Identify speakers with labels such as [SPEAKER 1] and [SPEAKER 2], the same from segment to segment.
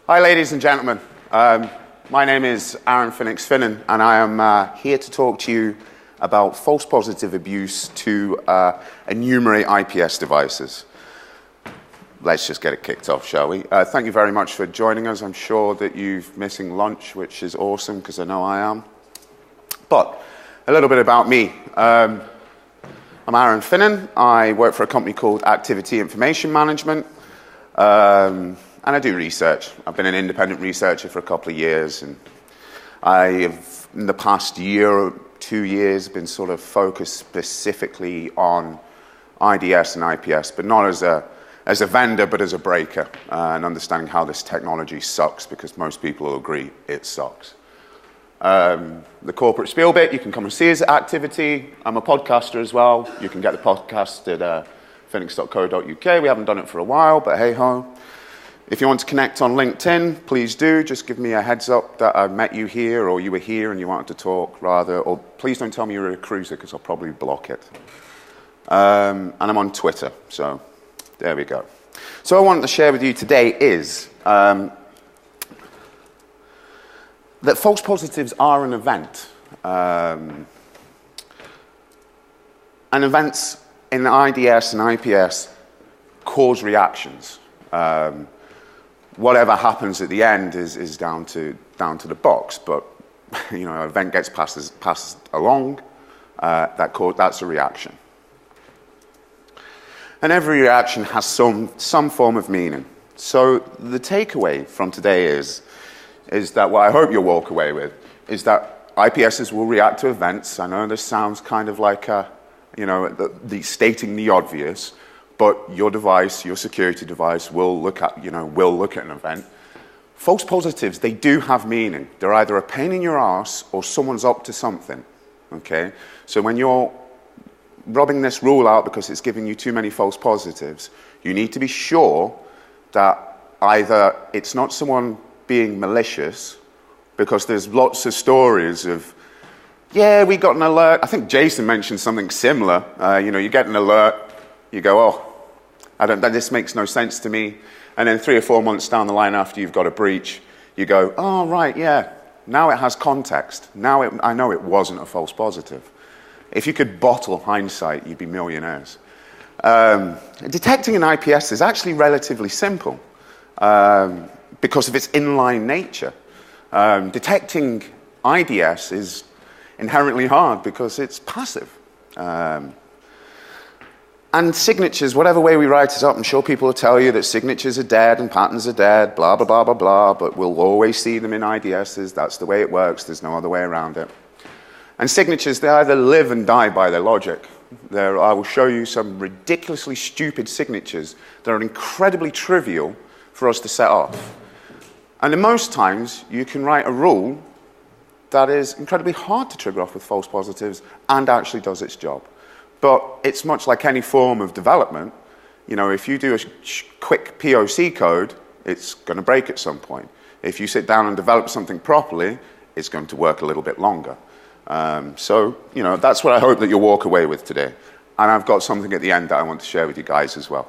[SPEAKER 1] Hi, ladies and gentlemen. My name is Arron Finnon, and I am here to talk to you about false positive abuse to enumerate IPS devices. Let's just get it kicked off, shall we? Thank you very much for joining us. I'm sure that you're missing lunch, which is awesome, because I know I am. But a little bit about me. I'm Arron Finnon. I work for a company called Activity Information Management. And I do research. I've been an independent researcher for a couple of years, and I have, in the past year or 2 years, been sort of focused specifically on IDS and IPS, but not as a vendor, but as a breaker, and understanding how this technology sucks, because most people will agree it sucks. The corporate spiel bit, you can come and see us at Activity. I'm a podcaster as well. You can get the podcast at phoenix.co.uk. We haven't done it for a while, but hey-ho. If you want to connect on LinkedIn, please do. Just give me a heads up that I met you here, or you were here and you wanted to talk, rather. Or please don't tell me you're a recruiter, because I'll probably block it. And I'm on Twitter, so there we go. So what I wanted to share with you today is that false positives are an event. And events in IDS and IPS cause reactions. Whatever happens at the end is down to the box, but you know, an event gets passed along, that's a reaction. And every reaction has some form of meaning. So the takeaway from today is that what I hope you'll walk away with is that IPSs will react to events. I know this sounds kind of like the stating the obvious, but your device, your security device, will look at an event. False positives, they do have meaning. They're either a pain in your ass or someone's up to something. Okay? So when you're rubbing this rule out because it's giving you too many false positives, you need to be sure that either it's not someone being malicious, because there's lots of stories of, yeah, we got an alert. I think Jason mentioned something similar. You get an alert, you go, oh, this makes no sense to me. And then 3 or 4 months down the line after you've got a breach, you go, oh, right, yeah, now it has context. Now I know it wasn't a false positive. If you could bottle hindsight, you'd be millionaires. Detecting an IPS is actually relatively simple because of its inline nature. Detecting IDS is inherently hard because it's passive. And signatures, whatever way we write it up, I'm sure people will tell you that signatures are dead and patterns are dead, blah, blah, blah, blah, blah, but we'll always see them in IDSs. That's the way it works. There's no other way around it. And signatures, they either live and die by their logic. I will show you some ridiculously stupid signatures that are incredibly trivial for us to set off. And in most times, you can write a rule that is incredibly hard to trigger off with false positives and actually does its job. But it's much like any form of development. You know, if you do a quick POC code, it's going to break at some point. If you sit down and develop something properly, it's going to work a little bit longer. So, that's what I hope that you'll walk away with today. And I've got something at the end that I want to share with you guys as well.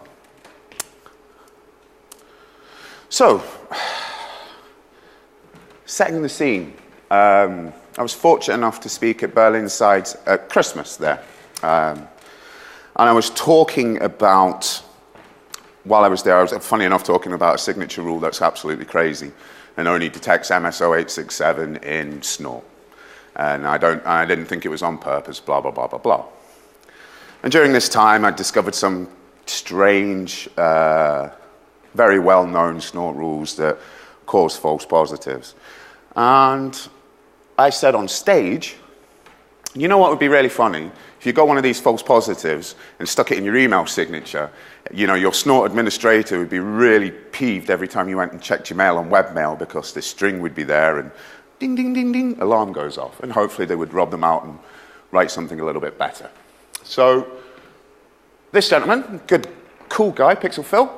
[SPEAKER 1] So, setting the scene. I was fortunate enough to speak at Berlin Sides at Christmas there. And I was talking about, while I was there, I was, funny enough, talking about a signature rule that's absolutely crazy and only detects MSO867 in snort. And I didn't think it was on purpose, blah, blah, blah, blah, blah. And during this time, I discovered some strange, very well-known snort rules that cause false positives. And I said on stage, you know what would be really funny? If you got one of these false positives and stuck it in your email signature, your snort administrator would be really peeved every time you went and checked your mail on webmail, because this string would be there and ding, ding, ding, ding, alarm goes off. And hopefully they would rub them out and write something a little bit better. So this gentleman, good, cool guy, Pixel Phil,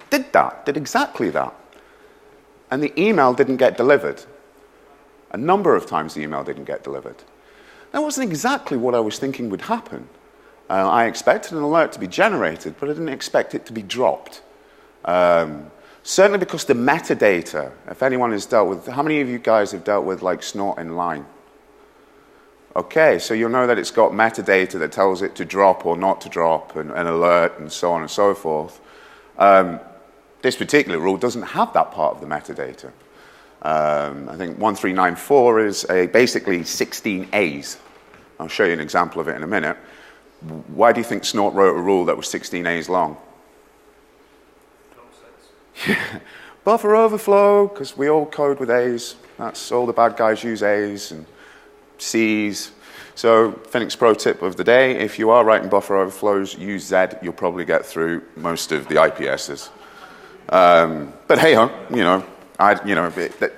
[SPEAKER 1] did exactly that. And the email didn't get delivered. A number of times the email didn't get delivered. That wasn't exactly what I was thinking would happen. I expected an alert to be generated, but I didn't expect it to be dropped. Certainly because the metadata, if anyone has dealt with, how many of you guys have dealt with like snort in line? Okay, so you'll know that it's got metadata that tells it to drop or not to drop, and alert, and so on and so forth. This particular rule doesn't have that part of the metadata. I think 1394 is basically 16 A's. I'll show you an example of it in a minute. Why do you think Snort wrote a rule that was 16 A's long? Buffer overflow, because we all code with A's. That's all the bad guys use A's and C's. So, Phoenix pro tip of the day, if you are writing buffer overflows, use Z, you'll probably get through most of the IPSs. But hey ho,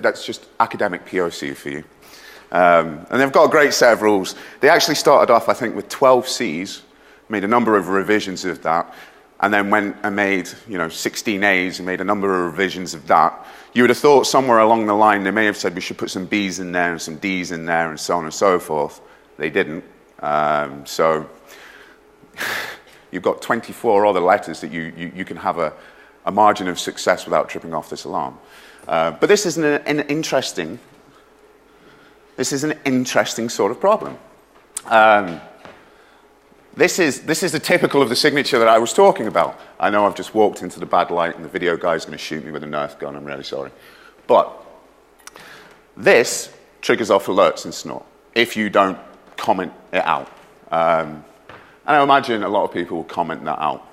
[SPEAKER 1] that's just academic POC for you. And they've got a great set of rules. They actually started off, I think, with 12 C's, made a number of revisions of that, and then went and made 16 A's and made a number of revisions of that. You would have thought somewhere along the line they may have said we should put some B's in there and some D's in there and so on and so forth. They didn't. So you've got 24 other letters that you can have a margin of success without tripping off this alarm. But this is an interesting sort of problem. This is the typical of the signature that I was talking about. I know I've just walked into the bad light and the video guy's going to shoot me with a Nerf gun. I'm really sorry. But this triggers off alerts in Snort if you don't comment it out. And I imagine a lot of people will comment that out.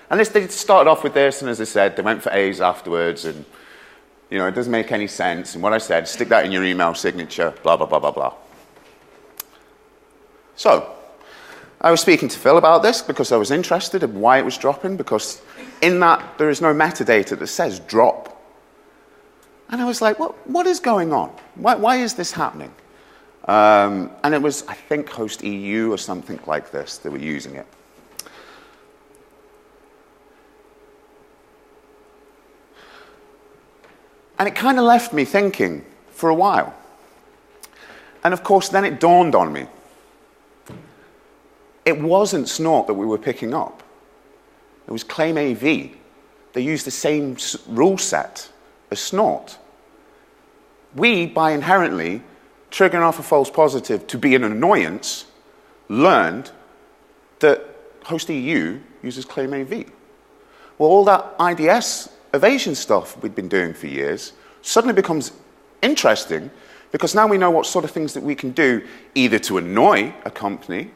[SPEAKER 1] And they started off with this, and as I said, they went for A's afterwards, and it doesn't make any sense. And what I said, stick that in your email signature, blah, blah, blah, blah, blah. So, I was speaking to Phil about this because I was interested in why it was dropping, because in that there is no metadata that says drop. And I was like, what is going on? Why is this happening? And it was, I think, host EU or something like this that were using it. And it kind of left me thinking for a while. And of course, then it dawned on me. It wasn't Snort that we were picking up. It was Claim AV. They used the same rule set as Snort. We, by inherently triggering off a false positive to be an annoyance, learned that host EU uses Claim AV. Well, all that IDS evasion stuff we've been doing for years suddenly becomes interesting because now we know what sort of things that we can do either to annoy a company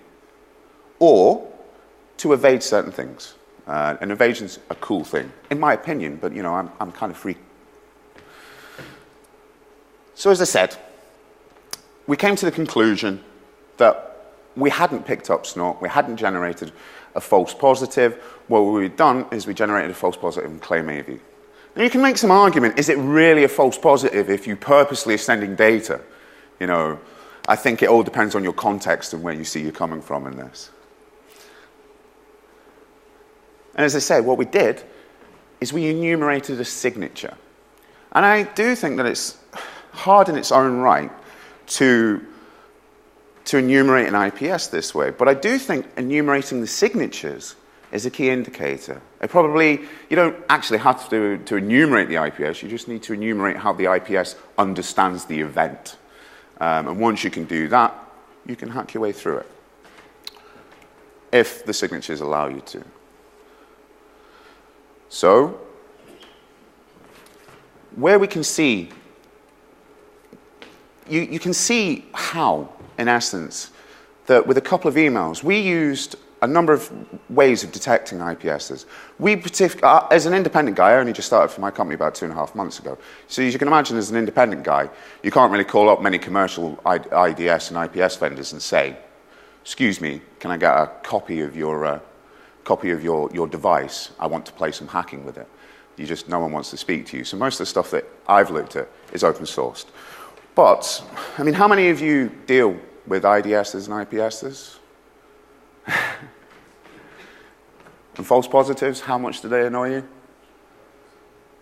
[SPEAKER 1] or to evade certain things. And evasion's a cool thing, in my opinion, but I'm kind of free. So as I said, we came to the conclusion that we hadn't picked up Snort, we hadn't generated a false positive. What we'd done is we generated a false positive in Claim AV. Now you can make some argument, is it really a false positive if you purposely are sending data? I think it all depends on your context and where you see you're coming from in this. And as I say, what we did is we enumerated a signature. And I do think that it's hard in its own right to enumerate an IPS this way, but I do think enumerating the signatures is a key indicator. You don't actually have to enumerate the IPS, you just need to enumerate how the IPS understands the event. And once you can do that, you can hack your way through it, if the signatures allow you to. So, where we can see, you can see how, in essence, that with a couple of emails, we used a number of ways of detecting IPSs. As an independent guy, I only just started for my company about 2.5 months ago. So as you can imagine, as an independent guy, you can't really call up many commercial IDS and IPS vendors and say, excuse me, can I get a copy of your device? I want to play some hacking with it. No one wants to speak to you. So most of the stuff that I've looked at is open sourced. But, how many of you deal with IDSs and IPSs? And false positives, how much do they annoy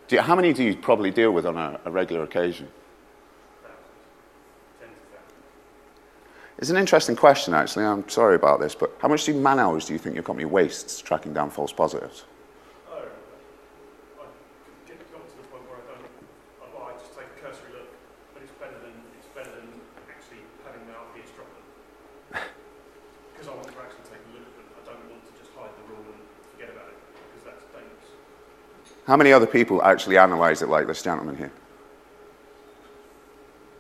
[SPEAKER 1] you? How many do you probably deal with on a regular occasion? It's an interesting question, actually. I'm sorry about this, but how much man-hours do you think your company wastes tracking down false positives?
[SPEAKER 2] I get to because I want to actually take a look at them. I don't want to just hide the rule and forget about it, because that's dangerous.
[SPEAKER 1] How many other people actually analyze it like this gentleman here?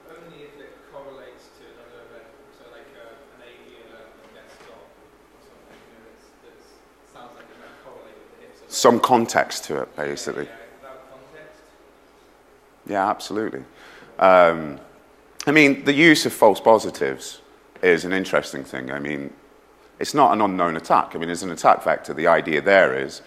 [SPEAKER 3] Only if it correlates to another event, so like an AV alert on desktop or something, that sounds like it might correlate with the hits.
[SPEAKER 1] Some context to it, basically.
[SPEAKER 3] Yeah, without context.
[SPEAKER 1] Yeah, absolutely. I mean, the use of false positives is an interesting thing. I mean, it's not an unknown attack. I mean, as an attack vector, the idea there is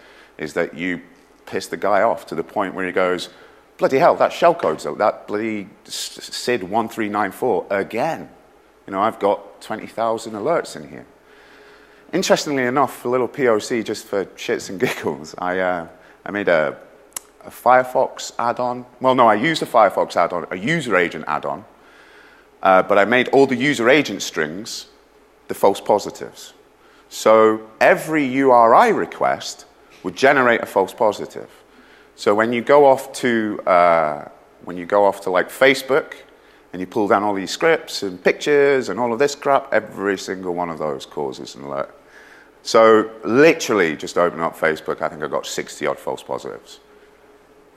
[SPEAKER 1] that you piss the guy off to the point where he goes, bloody hell, that shellcode's that bloody SID 1394 again. You know, I've got 20,000 alerts in here. Interestingly enough, a little POC just for shits and giggles, I made a Firefox add-on. Well, no, I used a Firefox add-on, a user agent add-on, but I made all the user agent strings the false positives. So every URI request would generate a false positive. So when you go off to like Facebook and you pull down all these scripts and pictures and all of this crap, every single one of those causes an alert. So literally just open up Facebook, I think I got 60 odd false positives.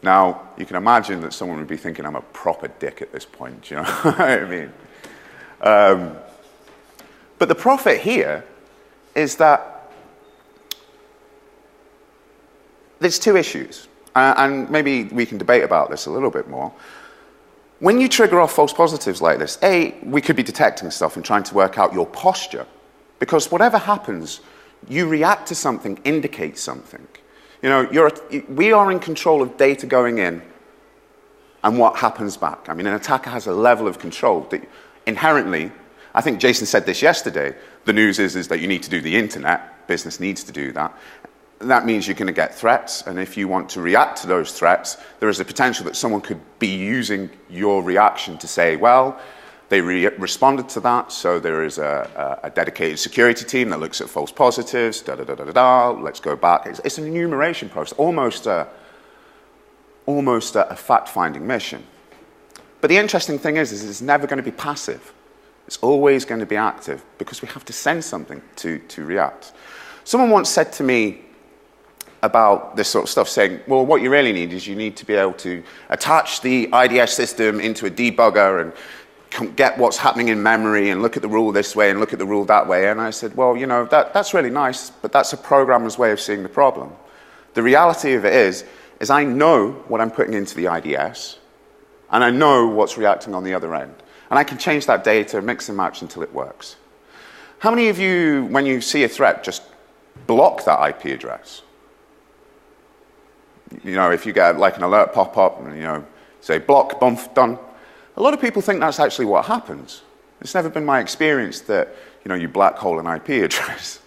[SPEAKER 1] Now, you can imagine that someone would be thinking I'm a proper dick at this point, you know what I mean? But the profit here is that there's two issues, and maybe we can debate about this a little bit more. When you trigger off false positives like this, A, we could be detecting stuff and trying to work out your posture, because whatever happens, you react to something, indicates something. You know, we are in control of data going in and what happens back. I mean, an attacker has a level of control that inherently, I think Jason said this yesterday, the news is that you need to do the internet, business needs to do that. That means you're going to get threats, and if you want to react to those threats, there is a potential that someone could be using your reaction to say, well, they responded to that, so there is a dedicated security team that looks at false positives, let's go back. It's an enumeration process, almost a fact-finding mission. But the interesting thing is it's never going to be passive. It's always going to be active, because we have to send something to react. Someone once said to me about this sort of stuff, saying, well, what you really need is you need to be able to attach the IDS system into a debugger and get what's happening in memory and look at the rule this way and look at the rule that way. And I said, well, you know, that's really nice, but that's a programmer's way of seeing the problem. The reality of it is I know what I'm putting into the IDS, and I know what's reacting on the other end. And I can change that data, mix and match until it works. How many of you, when you see a threat, just block that IP address? You know, if you get like an alert pop up and, you know, say block, bump, done. A lot of people think that's actually what happens. It's never been my experience that, you know, you black hole an IP address,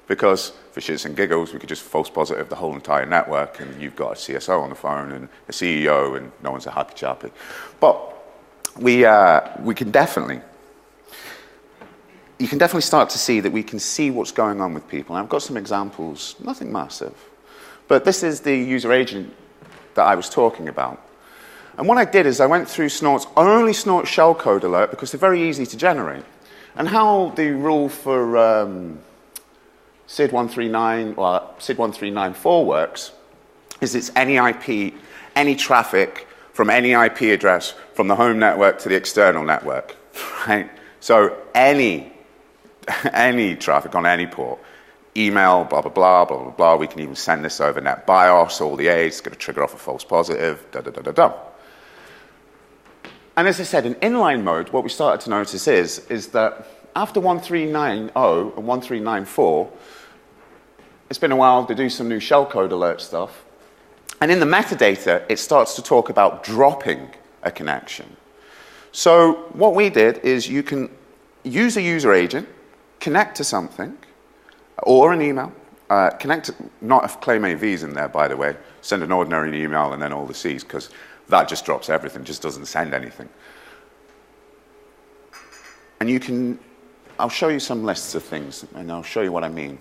[SPEAKER 1] because for shits and giggles, we could just false positive the whole entire network, and you've got a CSO on the phone and a CEO, and no one's a happy chappy. But we can definitely, you can definitely start to see that we can see what's going on with people. And I've got some examples, nothing massive, but this is the user agent that I was talking about. And what I did is I went through Snort's, only Snort shellcode alert, because they're very easy to generate. And how the rule for SID 139 or SID 1394 works is it's any IP, any traffic from any IP address from the home network to the external network, right? So any traffic on any port, email, blah, blah, blah, blah, blah, blah. We can even send this over NetBIOS, all the A's, it's going to trigger off a false positive, da, da, da, da, da. And as I said, in inline mode, what we started to notice is that after 1390 and 1394, it's been a while to do some new shellcode alert stuff. And in the metadata, it starts to talk about dropping a connection. So what we did is you can use a user agent, connect to something, or an email, connect to, not if claim AV's in there, by the way, send an ordinary email and then all the C's, because that just drops everything, just doesn't send anything. And you can, I'll show you some lists of things, and I'll show you what I mean.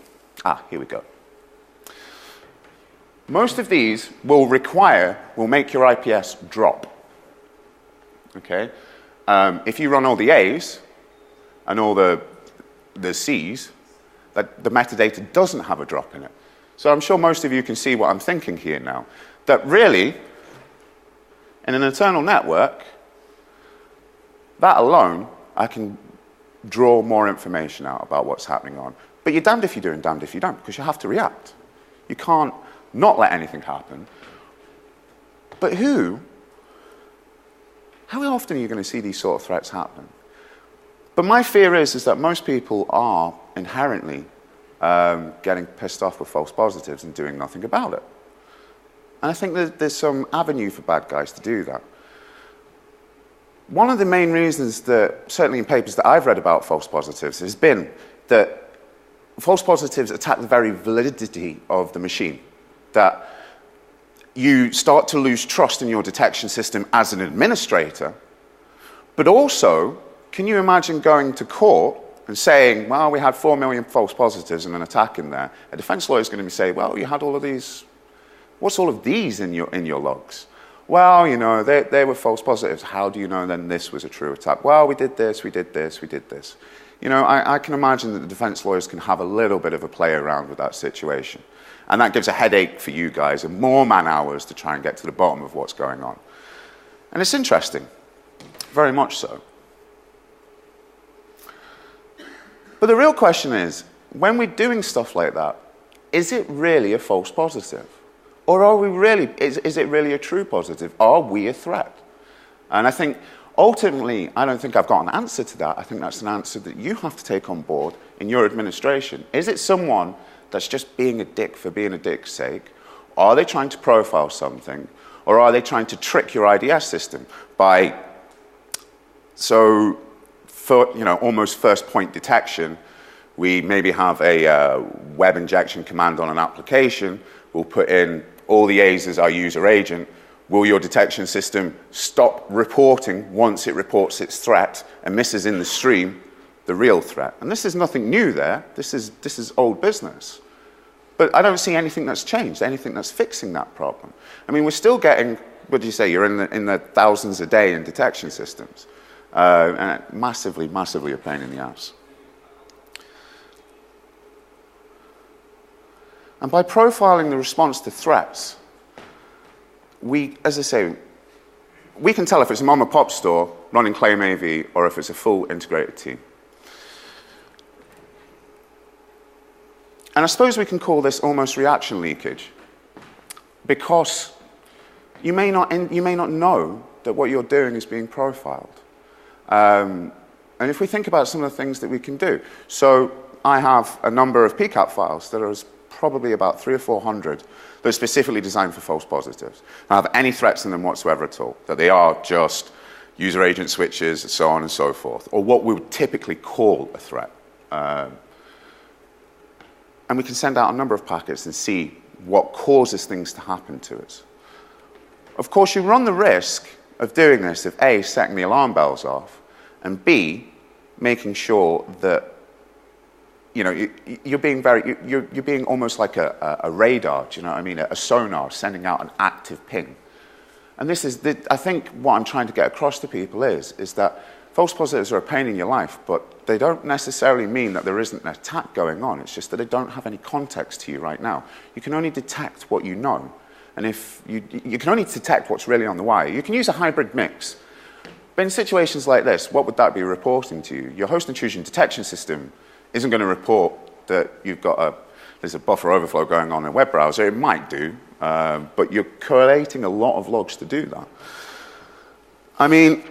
[SPEAKER 1] Here we go. Most of these will make your IPS drop. Okay? If you run all the A's and all the C's, that the metadata doesn't have a drop in it. So I'm sure most of you can see what I'm thinking here now. That really, in an internal network, that alone, I can draw more information out about what's happening on. But you're damned if you do and damned if you don't, because you have to react. You can't not let anything happen. But how often are you going to see these sort of threats happen? But my fear is that most people are inherently getting pissed off with false positives and doing nothing about it. And I think there's some avenue for bad guys to do that. One of the main reasons that, certainly in papers that I've read about false positives, has been that false positives attack the very validity of the machine. That you start to lose trust in your detection system as an administrator, but also, can you imagine going to court and saying, well, we had 4 million false positives and an attack in there? A defense lawyer is going to say, well, you had all of these. What's all of these in your logs? Well, you know, they were false positives. How do you know then this was a true attack? Well, we did this, we did this, we did this. You know, I can imagine that the defense lawyers can have a little bit of a play around with that situation. And that gives a headache for you guys and more man hours to try and get to the bottom of what's going on. And it's interesting, very much so. But the real question is, when we're doing stuff like that, is it really a false positive? Or are we really, is it really a true positive? Are we a threat? And I think, ultimately, I don't think I've got an answer to that. I think that's an answer that you have to take on board in your administration. Is it someone that's just being a dick for being a dick's sake? Are they trying to profile something? Or are they trying to trick your IDS system by, almost first point detection? We maybe have a web injection command on an application. We'll put in all the A's as our user agent. Will your detection system stop reporting once it reports its threat and misses in the stream the real threat? And this is nothing new there. This is old business. But I don't see anything that's changed, anything that's fixing that problem. I mean, we're still getting, what do you say, you're in the thousands a day in detection systems. And massively, massively a pain in the ass. And by profiling the response to threats, as I say, we can tell if it's a mom and pop store running Claim AV or if it's a full integrated team. And I suppose we can call this almost reaction leakage, because you may not know that what you're doing is being profiled. And if we think about some of the things that we can do, so I have a number of PCAP files that are probably about 300 or 400 that are specifically designed for false positives. I don't have any threats in them whatsoever at all, that they are just user agent switches and so on and so forth, or what we would typically call a threat. And we can send out a number of packets and see what causes things to happen to us. Of course, you run the risk of doing this if A, setting the alarm bells off, and B, making sure that you're being almost like a radar, do you know what I mean? A sonar sending out an active ping. And this is, I think what I'm trying to get across to people is that false positives are a pain in your life, but they don't necessarily mean that there isn't an attack going on. It's just that they don't have any context to you right now. You can only detect what you know. And if you can only detect what's really on the wire. You can use a hybrid mix. But in situations like this, what would that be reporting to you? Your host intrusion detection system isn't going to report that there's a buffer overflow going on in a web browser. It might do, but you're collating a lot of logs to do that. I mean,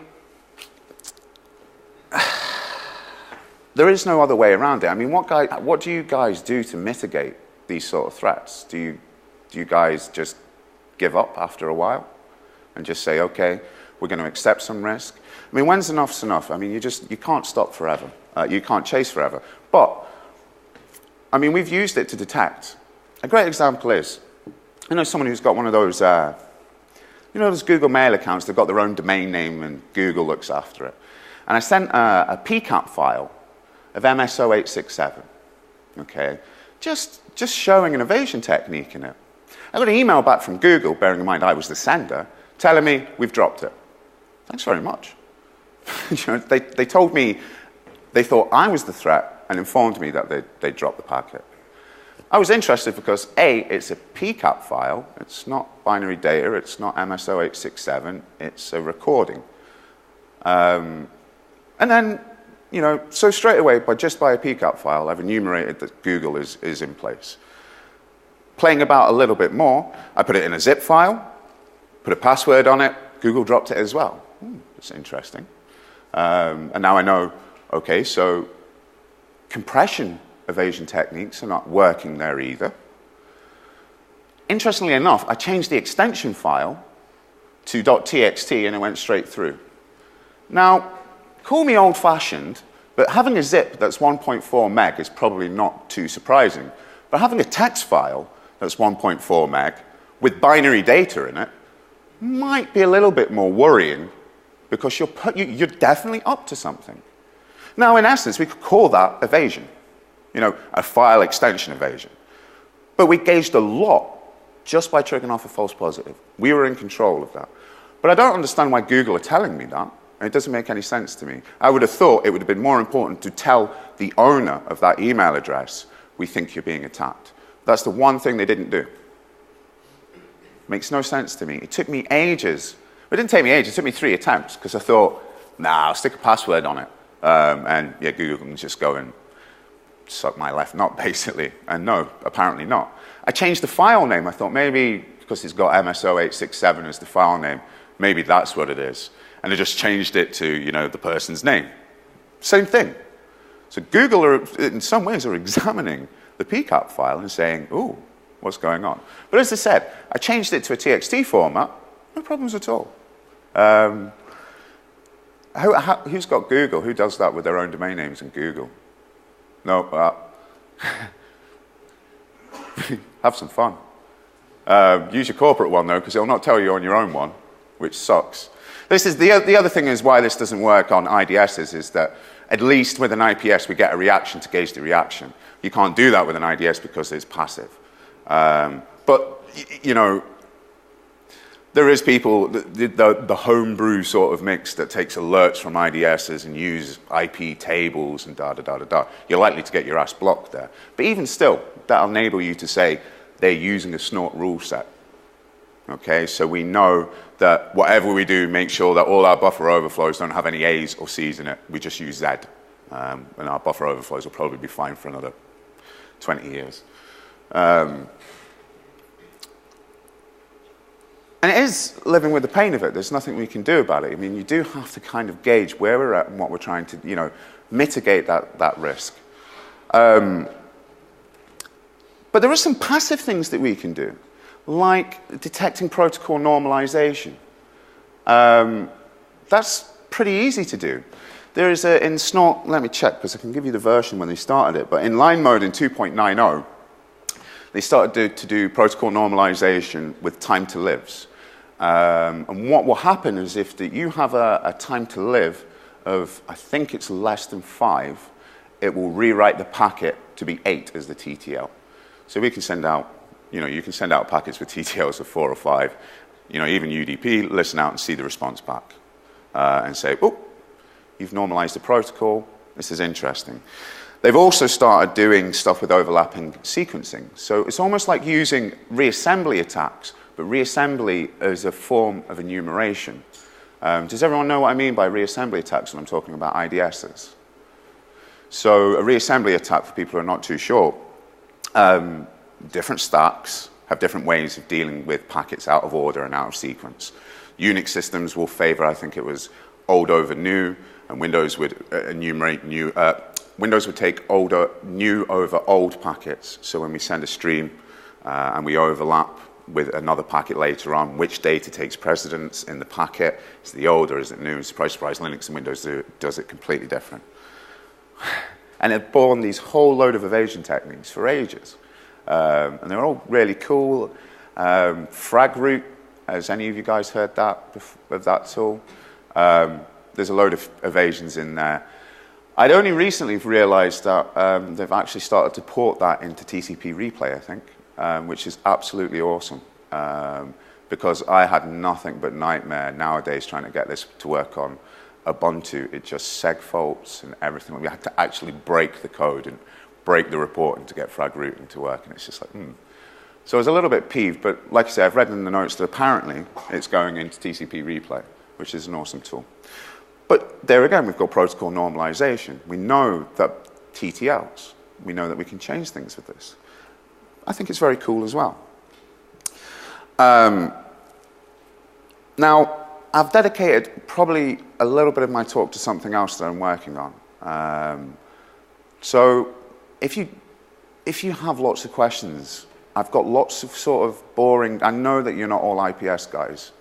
[SPEAKER 1] there is no other way around it. I mean, what do you guys do to mitigate these sort of threats? Do you guys just give up after a while and just say, okay, we're going to accept some risk? I mean, when's enough's enough? I mean, you can't stop forever. You can't chase forever. But, I mean, we've used it to detect. A great example is, I know someone who's got one of those, those Google Mail accounts. They've got their own domain name and Google looks after it. And I sent a PCAP file of MSO867, okay, just showing an evasion technique in it. I got an email back from Google, bearing in mind I was the sender, telling me, we've dropped it. Thanks very much. They told me they thought I was the threat, and informed me that they dropped the packet. I was interested because A, it's a PCAP file. It's not binary data. It's not MSO867. It's a recording. And then, you know, so straight away, just by a PCAP file, I've enumerated that Google is in place. Playing about a little bit more, I put it in a zip file, put a password on it. Google dropped it as well. That's interesting. And now I know, okay, so compression evasion techniques are not working there either. Interestingly enough, I changed the extension file to .txt and it went straight through. Now, call me old-fashioned, but having a zip that's 1.4 meg is probably not too surprising. But having a text file that's 1.4 meg with binary data in it might be a little bit more worrying because you're definitely up to something. Now, in essence, we could call that evasion, you know, a file extension evasion. But we gauged a lot just by triggering off a false positive. We were in control of that. But I don't understand why Google are telling me that. And it doesn't make any sense to me. I would have thought it would have been more important to tell the owner of that email address, we think you're being attacked. That's the one thing they didn't do. Makes no sense to me. It took me ages. It didn't take me ages. It took me 3 attempts because I thought, nah, I'll stick a password on it. And yeah, Google can just go and suck my left nut, basically. And no, apparently not. I changed the file name. I thought maybe because it's got MSO867 as the file name, maybe that's what it is. And I just changed it to, you know, the person's name. Same thing. So Google, in some ways, are examining the PCAP file and saying, ooh, what's going on? But as I said, I changed it to a TXT format, no problems at all. Who's got Google? Who does that with their own domain names in Google? No, have some fun. Use your corporate one, though, because it'll not tell you on your own one, which sucks. This is the other thing is why this doesn't work on IDSs is that at least with an IPS we get a reaction to gauge the reaction. You can't do that with an IDS because it's passive. But, you know, there is people, the homebrew sort of mix that takes alerts from IDSs and use IP tables and da-da-da-da-da. You're likely to get your ass blocked there. But even still, that'll enable you to say they're using a snort rule set. Okay, so we know that whatever we do, make sure that all our buffer overflows don't have any A's or C's in it. We just use Z. And our buffer overflows will probably be fine for another 20 years. And it is living with the pain of it. There's nothing we can do about it. I mean, you do have to kind of gauge where we're at and what we're trying to, you know, mitigate that risk. But there are some passive things that we can do, like detecting protocol normalization. That's pretty easy to do. There is in Snort, let me check, because I can give you the version when they started it, but in line mode in 2.90, they started to do protocol normalization with time to lives. And what will happen is if you have a time to live of, I think it's less than 5, it will rewrite the packet to be 8 as the TTL. So we can send out, you know, you can send out packets with TTLs of 4 or 5. You know, even UDP, listen out and see the response back. And say, oh, you've normalized the protocol. This is interesting. They've also started doing stuff with overlapping sequencing. So it's almost like using reassembly attacks, but reassembly as a form of enumeration. Does everyone know what I mean by reassembly attacks when I'm talking about IDSs? So a reassembly attack, for people who are not too sure, different stacks have different ways of dealing with packets out of order and out of sequence. Unix systems will favor, I think it was old over new, and Windows would enumerate new. Windows would take new over old packets. So when we send a stream and we overlap with another packet later on, which data takes precedence in the packet? Is it the old or is it new? Surprise, surprise, Linux and Windows does it completely different. And it born these whole load of evasion techniques for ages. And they're all really cool. Frag root, has any of you guys heard of that tool? There's a load of evasions in there. I'd only recently realized that they've actually started to port that into TCP replay, I think, which is absolutely awesome. Because I had nothing but nightmare nowadays trying to get this to work on Ubuntu, it just seg faults and everything. We had to actually break the code and break the reporting to get frag routing to work, and it's just like, So I was a little bit peeved, but like I say, I've read in the notes that apparently it's going into TCP replay, which is an awesome tool. But there again, we've got protocol normalization. We know that TTLs, we know that we can change things with this. I think it's very cool as well. Now, I've dedicated probably a little bit of my talk to something else that I'm working on. So if you have lots of questions, I've got lots of sort of boring, I know that you're not all IPS guys.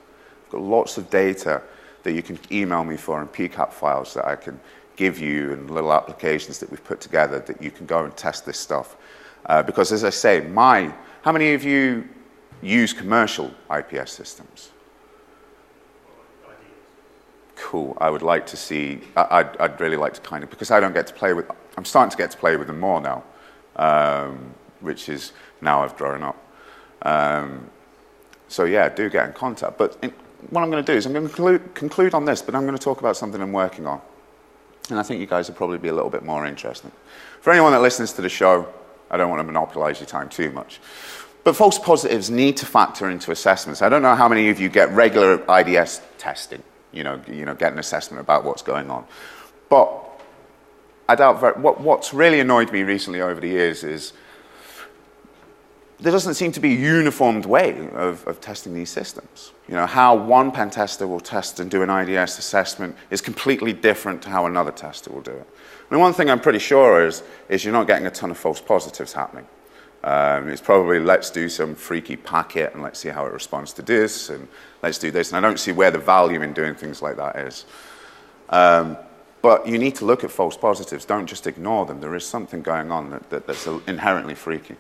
[SPEAKER 1] I've got lots of data that you can email me for and PCAP files that I can give you and little applications that we've put together that you can go and test this stuff. Because as I say, how many of you use commercial IPS systems? Cool. I would like to see, I'd really like to kind of, because I don't get to play with, I'm starting to get to play with them more now, which is now I've grown up. So yeah, do get in contact. But what I'm going to do is I'm going to conclude on this, but I'm going to talk about something I'm working on. And I think you guys will probably be a little bit more interested. For anyone that listens to the show, I don't want to monopolize your time too much. But false positives need to factor into assessments. I don't know how many of you get regular IDS testing, you know, get an assessment about what's going on. But I doubt what's really annoyed me recently over the years is there doesn't seem to be a uniformed way of testing these systems. You know, how one pen tester will test and do an IDS assessment is completely different to how another tester will do it. I mean, one thing I'm pretty sure is you're not getting a ton of false positives happening. It's probably, let's do some freaky packet and let's see how it responds to this, and let's do this. And I don't see where the value in doing things like that is. But you need to look at false positives. Don't just ignore them. There is something going on that's inherently freaky.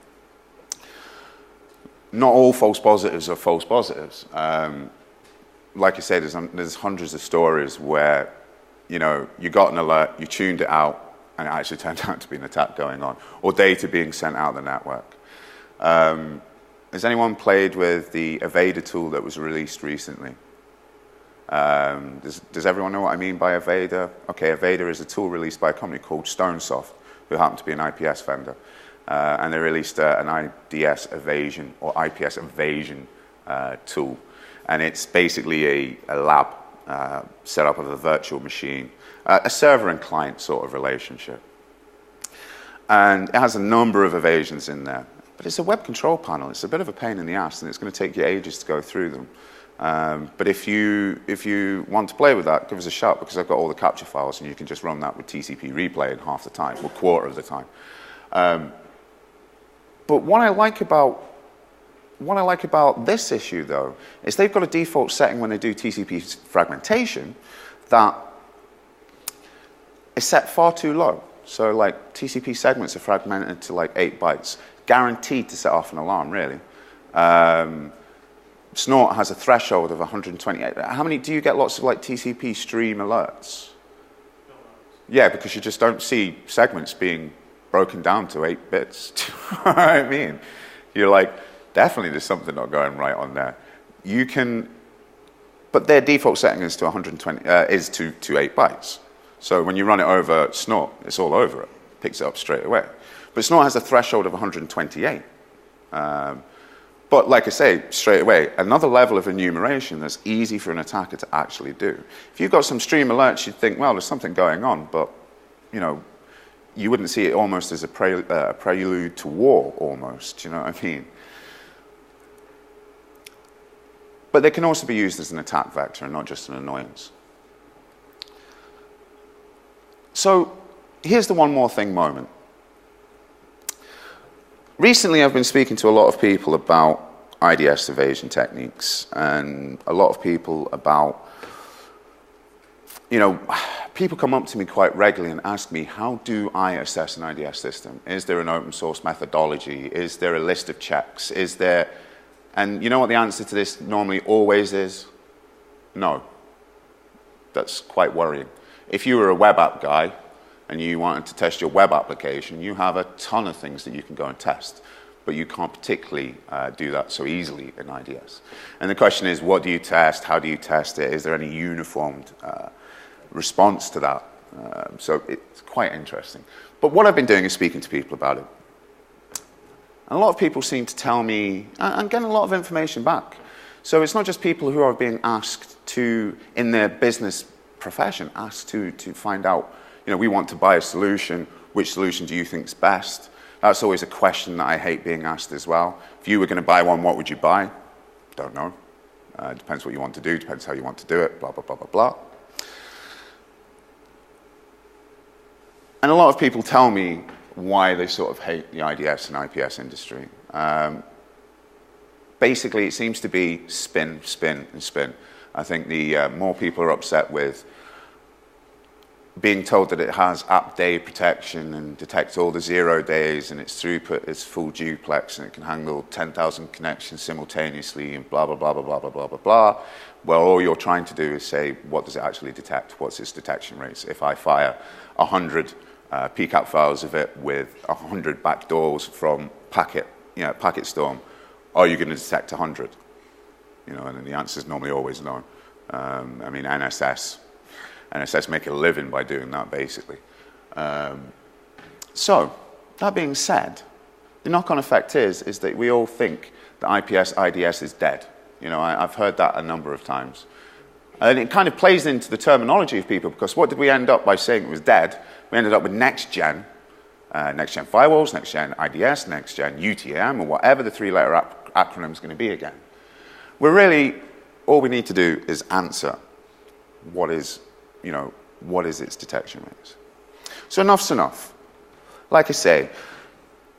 [SPEAKER 1] Not all false positives are false positives. Like I said, there's hundreds of stories where, you know, you got an alert, you tuned it out, and it actually turned out to be an attack going on, or data being sent out the network. Has anyone played with the Evader tool that was released recently? Does everyone know what I mean by Evader? Okay, Evader is a tool released by a company called Stonesoft, who happen to be an IPS vendor. And they released an IDS evasion or IPS evasion tool. And it's basically a lab setup of a virtual machine, a server and client sort of relationship. And it has a number of evasions in there. But it's a web control panel. It's a bit of a pain in the ass, and it's going to take you ages to go through them. But if you want to play with that, give us a shout, because I've got all the capture files, and you can just run that with TCP replay in half the time, or quarter of the time. But what I like about this issue, though, is they've got a default setting when they do TCP fragmentation that is set far too low. So, like, TCP segments are fragmented to like 8 bytes, guaranteed to set off an alarm, really. Snort has a threshold of 128. How many do you get? Lots of like TCP stream alerts? Yeah, because you just don't see segments being broken down to 8 bits. Do you know what I mean? You're like, definitely there's something not going right on there. You can, but their default setting is to 120, is to 8 bytes. So when you run it over Snort, it's all over it. Picks it up straight away. But Snort has a threshold of 128. But like I say, straight away, another level of enumeration that's easy for an attacker to actually do. If you've got some stream alerts, you'd think, well, there's something going on, but, you know, you wouldn't see it almost as a prelude to war, almost, you know what I mean? But they can also be used as an attack vector and not just an annoyance. So here's the one more thing moment. Recently, I've been speaking to a lot of people about IDS evasion techniques, and a lot of people about, you know, people come up to me quite regularly and ask me, how do I assess an IDS system? Is there an open source methodology? Is there a list of checks? Is there, and you know what the answer to this normally always is? No. That's quite worrying. If you were a web app guy and you wanted to test your web application, you have a ton of things that you can go and test, but you can't particularly do that so easily in IDS. And the question is, what do you test? How do you test it? Is there any uniformed response to that. So it's quite interesting. But what I've been doing is speaking to people about it. And a lot of people seem to tell me, I'm getting a lot of information back. So it's not just people who are being asked to, in their business profession, asked to find out, we want to buy a solution, which solution do you think is best? That's always a question that I hate being asked as well. If you were going to buy one, what would you buy? Don't know. Depends what you want to do, depends how you want to do it, blah, blah, blah, blah, blah. And a lot of people tell me why they sort of hate the IDS and IPS industry. Basically, it seems to be spin, spin, and spin. I think the more people are upset with being told that it has app-day protection and detects all the 0 days and its throughput is full duplex and it can handle 10,000 connections simultaneously and blah, blah, blah, blah, blah, blah, blah, blah, blah. Well, all you're trying to do is say, what does it actually detect? What's its detection rates? If I fire 100 PCAP files of it with 100 backdoors from packet storm, are you going to detect 100? And then the answer is normally always no. I mean, NSS make a living by doing that, basically. So, that being said, the knock-on effect is that we all think that IPS, IDS is dead. I've heard that a number of times. And it kind of plays into the terminology of people, because what did we end up by saying it was dead? We ended up with next-gen firewalls, next-gen IDS, next-gen UTM, or whatever the three-letter acronym is going to be again. All we need to do is answer what is its detection rates. So enough's enough. Like I say,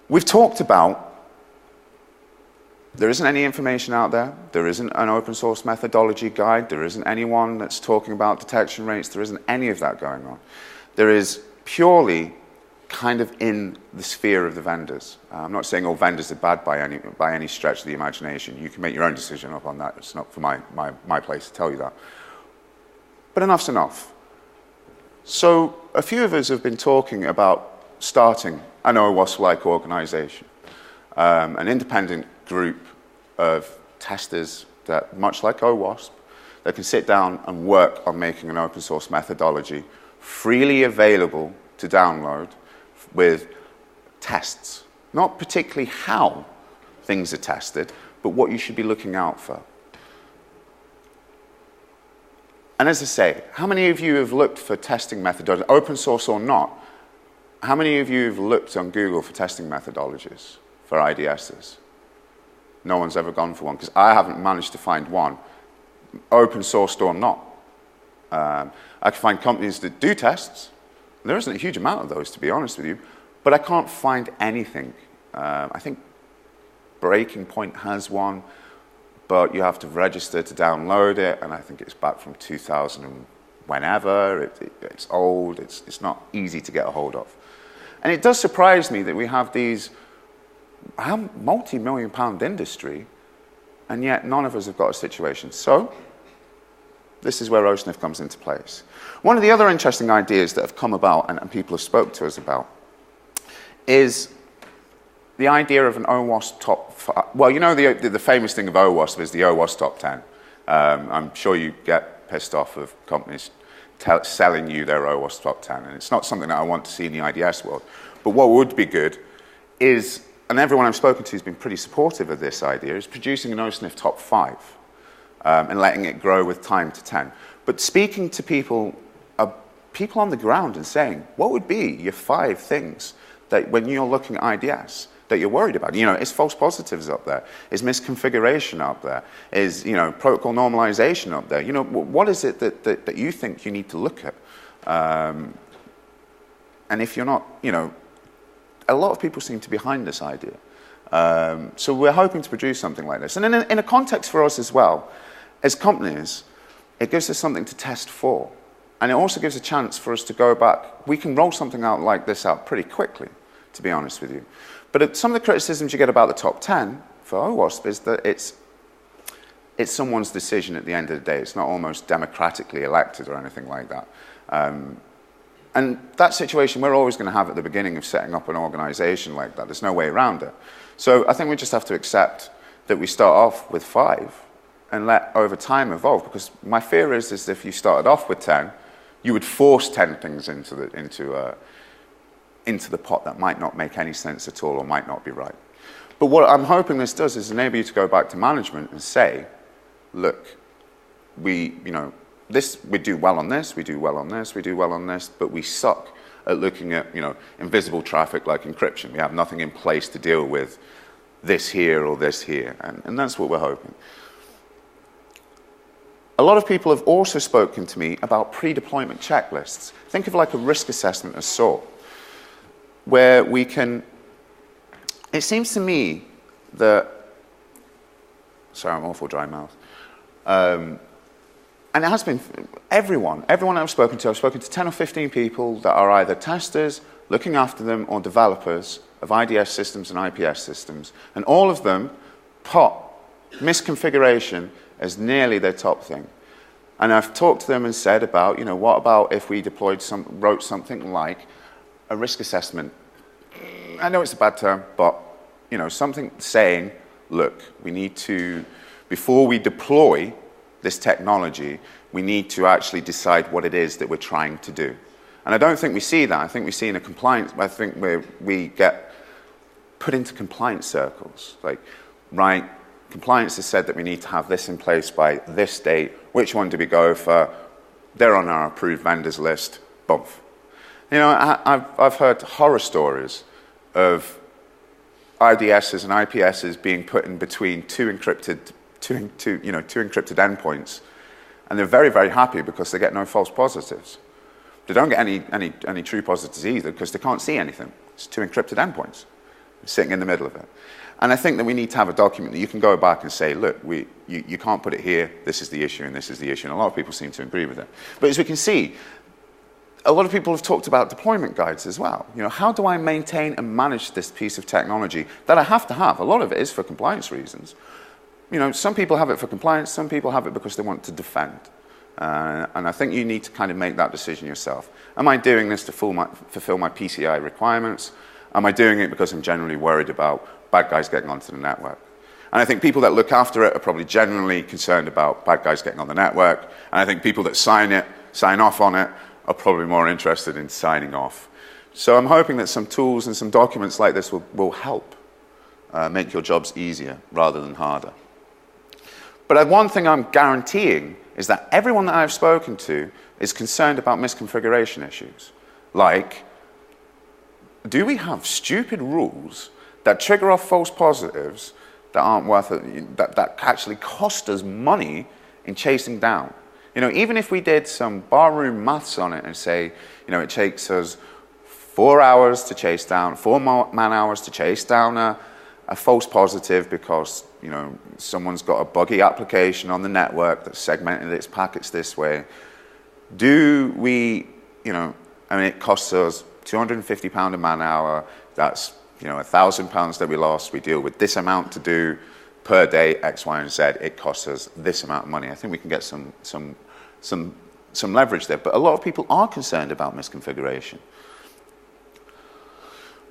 [SPEAKER 1] we've talked about there isn't any information out there. There isn't an open source methodology guide. There isn't anyone that's talking about detection rates. There isn't any of that going on. There is purely kind of in the sphere of the vendors. I'm not saying all vendors are bad by any stretch of the imagination. You can make your own decision up on that. It's not for my place to tell you that. But enough's enough. So a few of us have been talking about starting an OWASP-like organization, an independent group of testers that, much like OWASP, that can sit down and work on making an open source methodology freely available to download with tests. Not particularly how things are tested, but what you should be looking out for. And as I say, how many of you have looked for testing methodologies, open source or not? How many of you have looked on Google for testing methodologies for IDSs? No one's ever gone for one, because I haven't managed to find one, open sourced or not. I can find companies that do tests. There isn't a huge amount of those, to be honest with you, but I can't find anything. I think Breaking Point has one, but you have to register to download it, and I think it's back from 2000 and whenever. It's old. It's not easy to get a hold of. And it does surprise me that we have these multi-million-pound industry, and yet none of us have got a situation. So this is where OSNIF comes into place. One of the other interesting ideas that have come about, and people have spoke to us about, is the idea of an OWASP top 5. Well, the famous thing of OWASP is the OWASP top 10. I'm sure you get pissed off of companies selling you their OWASP top 10, and it's not something that I want to see in the IDS world. But what would be good is, and everyone I've spoken to has been pretty supportive of this idea, is producing an OSNIF top 5 and letting it grow with time to 10. But speaking to people on the ground and saying, what would be your 5 things that when you're looking at IDS that you're worried about? Is false positives up there? Is misconfiguration up there? Is, protocol normalization up there? What is it that you think you need to look at? And if you're not, a lot of people seem to be behind this idea. So we're hoping to produce something like this. And in a context for us as well, as companies, it gives us something to test for. And it also gives a chance for us to go back. We can roll something out like this out pretty quickly, to be honest with you. But some of the criticisms you get about the top 10 for OWASP is that it's someone's decision at the end of the day. It's not almost democratically elected or anything like that. And that situation we're always going to have at the beginning of setting up an organization like that. There's no way around it. So I think we just have to accept that we start off with 5 and let over time evolve. Because my fear is if you started off with 10, you would force 10 things into the pot that might not make any sense at all or might not be right. But what I'm hoping this does is enable you to go back to management and say, look, we do well on this, we do well on this, we do well on this, but we suck at looking at, invisible traffic like encryption. We have nothing in place to deal with this here or this here, and that's what we're hoping. A lot of people have also spoken to me about pre-deployment checklists. Think of like a risk assessment of sort, where we can, it seems to me that, sorry, I'm awful dry mouth, and it has been, everyone I've spoken to 10 or 15 people that are either testers, looking after them, or developers of IDS systems and IPS systems, and all of them put misconfiguration as nearly their top thing. And I've talked to them and said about, what about if we wrote something like a risk assessment? I know it's a bad term, but, something saying, look, we need to, before we deploy this technology, we need to actually decide what it is that we're trying to do. And I don't think we see that. I think we see in a compliance, I think we get put into compliance circles. Like, right, compliance has said that we need to have this in place by this date. Which one do we go for? They're on our approved vendors list. Boom. I've heard horror stories of IDSs and IPSs being put in between two encrypted endpoints, and they're very, very happy because they get no false positives. They don't get any true positives either because they can't see anything. It's two encrypted endpoints sitting in the middle of it. And I think that we need to have a document that you can go back and say, look, you can't put it here, this is the issue, and this is the issue. And a lot of people seem to agree with it. But as we can see, a lot of people have talked about deployment guides as well. How do I maintain and manage this piece of technology that I have to have? A lot of it is for compliance reasons. Some people have it for compliance, some people have it because they want to defend. And I think you need to kind of make that decision yourself. Am I doing this to fulfill my PCI requirements? Am I doing it because I'm generally worried about bad guys getting onto the network? And I think people that look after it are probably generally concerned about bad guys getting on the network. And I think people that sign off on it, are probably more interested in signing off. So I'm hoping that some tools and some documents like this will help make your jobs easier rather than harder. But one thing I'm guaranteeing is that everyone that I've spoken to is concerned about misconfiguration issues. Like, do we have stupid rules that trigger off false positives that aren't worth it, that actually cost us money in chasing down? Even if we did some barroom maths on it and say, it takes us 4 hours to chase down, 4 man-hours to chase down a false positive because, someone's got a buggy application on the network that's segmented its packets this way. Do we, it costs us £250 a man-hour. That's, £1,000 that we lost. We deal with this amount to do per day, X, Y, and Z. It costs us this amount of money. I think we can get some leverage there. But a lot of people are concerned about misconfiguration.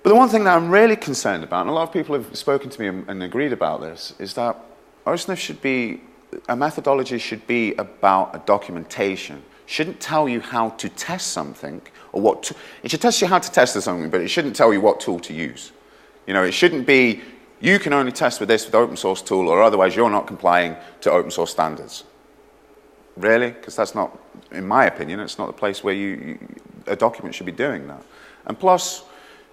[SPEAKER 1] But the one thing that I'm really concerned about, and a lot of people have spoken to me and agreed about this, is that a methodology should be about a documentation. Shouldn't tell you how to test something, or it should tell you how to test something, but it shouldn't tell you what tool to use. It shouldn't be, you can only test with this with open source tool, or otherwise you're not complying to open source standards. Really? Because that's not, in my opinion, it's not the place where a document should be doing that. And plus,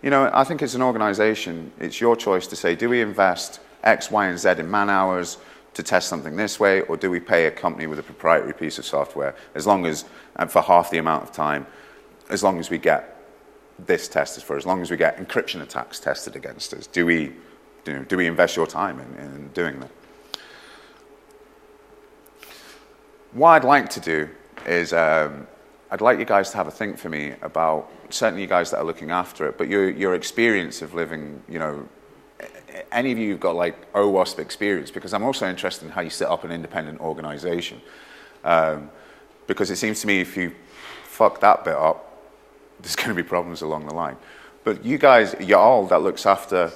[SPEAKER 1] I think as an organization, it's your choice to say, do we invest X, Y, and Z in man-hours to test something this way, or do we pay a company with a proprietary piece of software, as long as, and for half the amount of time, as long as we get this tested for, as long as we get encryption attacks tested against us? Do we invest your time in doing that? What I'd like to do is, I'd like you guys to have a think for me about, certainly you guys that are looking after it, but your experience of living, any of you who've got like OWASP experience, because I'm also interested in how you set up an independent organization. Because it seems to me if you fuck that bit up, there's going to be problems along the line. But you guys, y'all that look after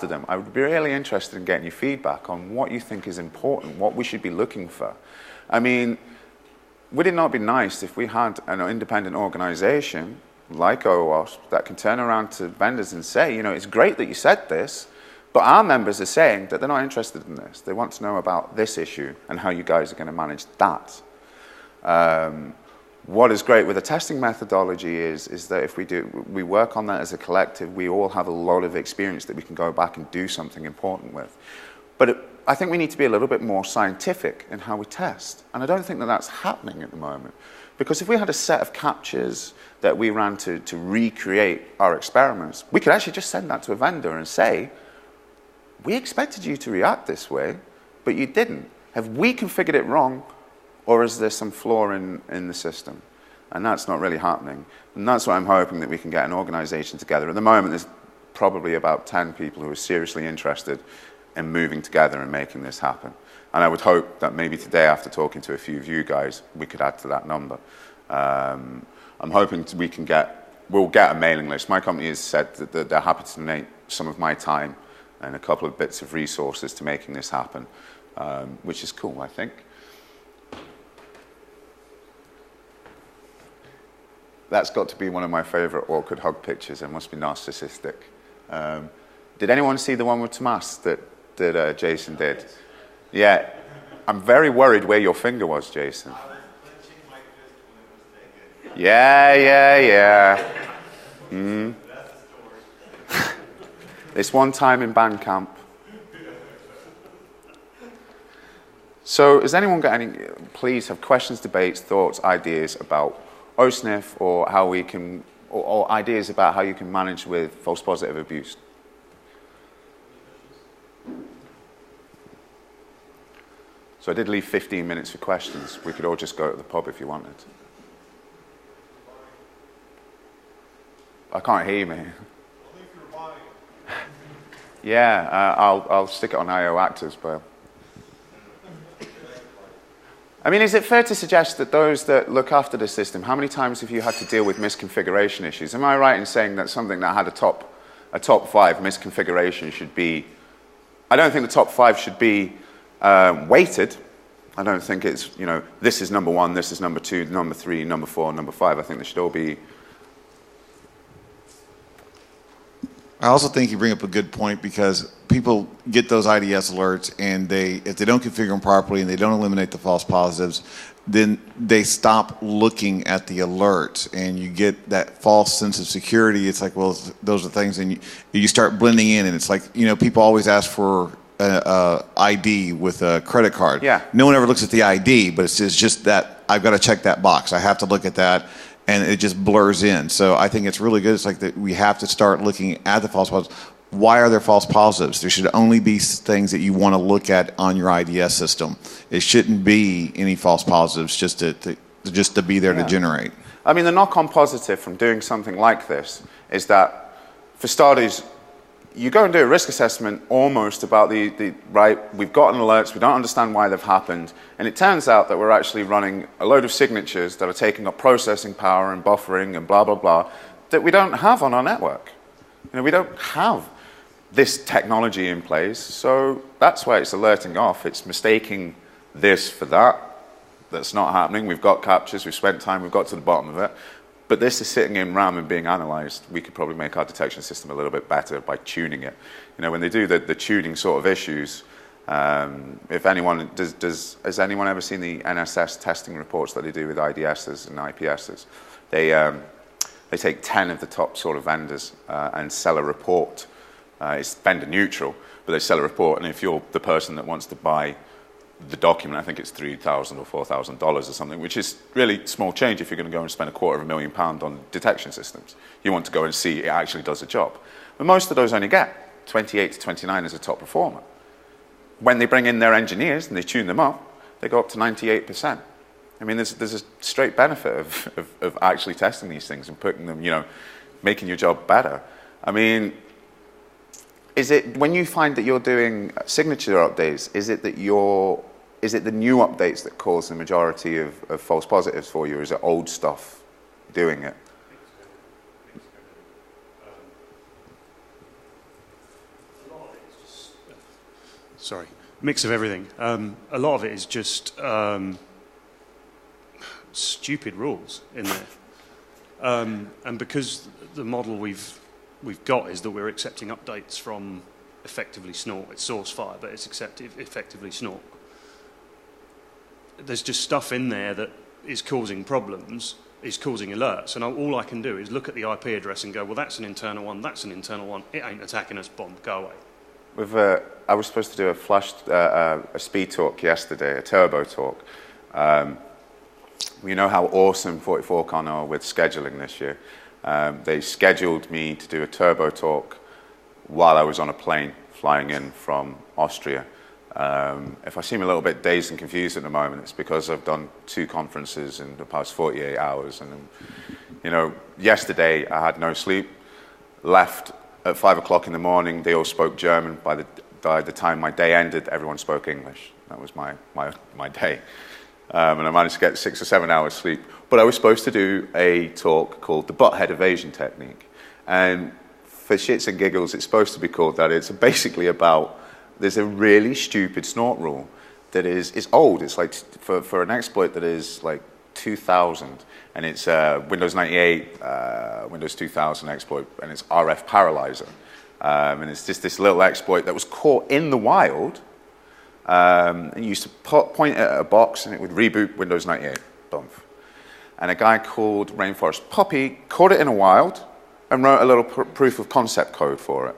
[SPEAKER 1] them, I would be really interested in getting your feedback on what you think is important, what we should be looking for. I mean, would it not be nice if we had an independent organization like OWASP that can turn around to vendors and say, you know, it's great that you said this, but our members are saying that they're not interested in this. They want to know about this issue and how you guys are going to manage that. What is great with the testing methodology is that if we work on that as a collective, we all have a lot of experience that we can go back and do something important with. But I think we need to be a little bit more scientific in how we test. And I don't think that that's happening at the moment. Because if we had a set of captures that we ran to recreate our experiments, we could actually just send that to a vendor and say, we expected you to react this way, but you didn't. Have we configured it wrong, or is there some flaw in the system? And that's not really happening. And that's what I'm hoping, that we can get an organization together. At the moment, there's probably about 10 people who are seriously interested in moving together and making this happen. And I would hope that maybe today, after talking to a few of you guys, we could add to that number. I'm hoping we'll get a mailing list. My company has said that they're happy to donate some of my time and a couple of bits of resources to making this happen, which is cool, I think. That's got to be one of my favorite awkward hug pictures. It must be narcissistic. Did anyone see the one with Tomas that Jason did? Yeah. I'm very worried where your finger was, Jason.
[SPEAKER 4] I was clenching my fist when it was taken.
[SPEAKER 1] Yeah. Mm.
[SPEAKER 4] That's the story.
[SPEAKER 1] This one time in band camp. So has anyone got any, please have questions, debates, thoughts, ideas about OSNF, or how we can, or ideas about how you can manage with false positive abuse? So I did leave 15 minutes for questions. We could all just go to the pub if you wanted. I can't hear you, man. Yeah, I'll stick it on IO Actors, but... I mean, is it fair to suggest that those that look after the system, how many times have you had to deal with misconfiguration issues? Am I right in saying that something that had a top 5 misconfiguration should be... I don't think the top 5 should be weighted. I don't think it's, you know, this is number 1, this is number 2, number 3, number 4, number 5. I think they should all be...
[SPEAKER 5] I also think you bring up a good point, because people get those IDS alerts, and if they don't configure them properly and they don't eliminate the false positives, then they stop looking at the alert, and you get that false sense of security. It's like, well, those are things, and you start blending in, and it's like, you know, people always ask for ID with a credit card.
[SPEAKER 1] Yeah.
[SPEAKER 5] No one ever looks at the ID, but it's just that I've got to check that box. I have to look at that. And it just blurs in. So I think it's really good. It's like that we have to start looking at the false positives. Why are there false positives? There should only be things that you want to look at on your IDS system. It shouldn't be any false positives just to be there to generate.
[SPEAKER 1] I mean, the knock-on positive from doing something like this is that, for starters, you go and do a risk assessment almost about right, we've gotten alerts, we don't understand why they've happened, and it turns out that we're actually running a load of signatures that are taking up processing power and buffering and blah, blah, blah, that we don't have on our network. You know, we don't have this technology in place, so that's why it's alerting off. It's mistaking this for that. That's not happening. We've got captures, we've spent time, we've got to the bottom of it. But this is sitting in RAM and being analyzed. We could probably make our detection system a little bit better by tuning it. You know, when they do the tuning sort of issues, if anyone, has anyone ever seen the NSS testing reports that they do with IDSs and IPSs? They take 10 of the top sort of vendors and sell a report. It's vendor neutral, but they sell a report, and if you're the person that wants to buy the document, I think it's $3,000 or $4,000 or something, which is really small change if you're going to go and spend £250,000 on detection systems. You want to go and see it actually does a job. But most of those only get 28 to 29 as a top performer. When they bring in their engineers and they tune them up, they go up to 98%. I mean, there's a straight benefit of actually testing these things and putting them, you know, making your job better. I mean, is it, when you find that you're doing signature updates, is it the new updates that cause the majority of false positives for you, or is it old stuff doing it?
[SPEAKER 2] A lot of it is just... Sorry, mix of everything. A lot of it is just stupid rules in there. And because the model we've got is that we're accepting updates from effectively Snort. It's source file, but it's effectively Snort. There's just stuff in there that is causing problems, is causing alerts, and all I can do is look at the IP address and go, well, that's an internal one, that's an internal one, it ain't attacking us, bomb, go away.
[SPEAKER 1] I was supposed to do a speed talk yesterday, a turbo talk. You know how awesome 44Con are with scheduling this year. They scheduled me to do a turbo talk while I was on a plane flying in from Austria. If I seem a little bit dazed and confused at the moment, it's because I've done 2 conferences in the past 48 hours. And, you know, yesterday I had no sleep, left at 5 o'clock in the morning. They all spoke German. By the time my day ended, everyone spoke English. That was my day. And I managed to get 6 or 7 hours sleep. But I was supposed to do a talk called the butthead evasion technique. And for shits and giggles, it's supposed to be called that. It's basically about, there's a really stupid Snort rule that is old. It's like, for an exploit that is like 2000, and it's Windows 98, Windows 2000 exploit, and it's RF Paralyzer. And it's just this little exploit that was caught in the wild. And you used to point it at a box, and it would reboot Windows 98. Boom. And a guy called Rainforest Puppy caught it in a wild and wrote a little proof of concept code for it.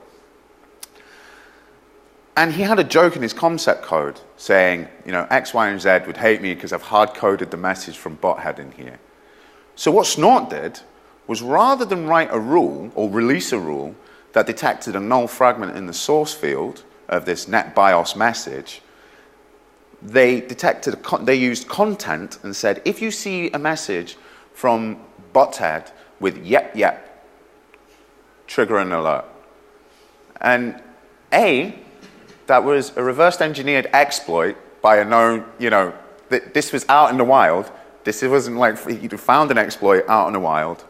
[SPEAKER 1] And he had a joke in his concept code saying, you know, X, Y, and Z would hate me because I've hard-coded the message from butthead in here. So what Snort did was, rather than write a rule or release a rule that detected a null fragment in the source field of this NetBIOS message, they used content and said, if you see a message from butthead with yep, trigger an alert. And that was a reverse engineered exploit by a known, you know, this was out in the wild. This wasn't like you found an exploit out in the wild.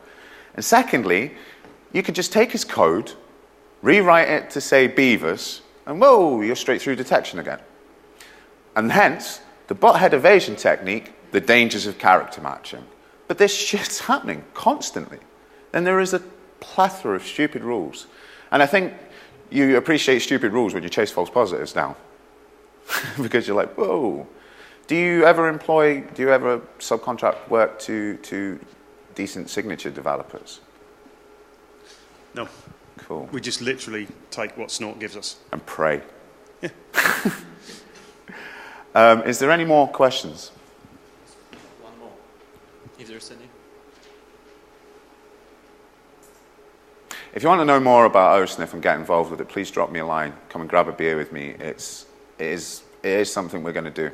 [SPEAKER 1] And secondly, you could just take his code, rewrite it to say Beavers, and whoa, you're straight through detection again. And hence, the butthead evasion technique, the dangers of character matching. But this shit's happening constantly. And there is a plethora of stupid rules. And I think you appreciate stupid rules when you chase false positives now. Because you're like, whoa. Do you ever subcontract work to decent signature developers?
[SPEAKER 2] No.
[SPEAKER 1] Cool.
[SPEAKER 2] We just literally take what Snort gives us.
[SPEAKER 1] And pray.
[SPEAKER 2] Yeah.
[SPEAKER 1] Is there any more questions?
[SPEAKER 6] One more, if there's any.
[SPEAKER 1] If you want to know more about OSNIF and get involved with it, please drop me a line. Come and grab a beer with me. It is something we're going to do.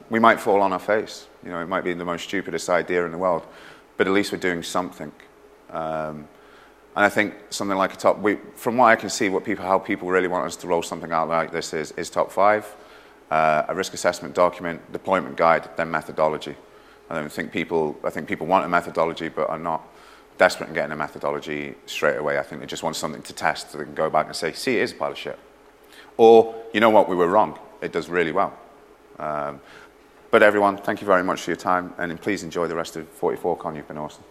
[SPEAKER 1] We might fall on our face. You know, it might be the most stupidest idea in the world, but at least we're doing something. And I think something like from what I can see, how people really want us to roll something out like this is top 5. A risk assessment document, deployment guide, then methodology. I think people want a methodology, but are not desperate in getting a methodology straight away. I think they just want something to test so they can go back and say, see, it is a pile of shit. Or, you know what, we were wrong. It does really well. But everyone, thank you very much for your time, and please enjoy the rest of 44Con. You've been awesome.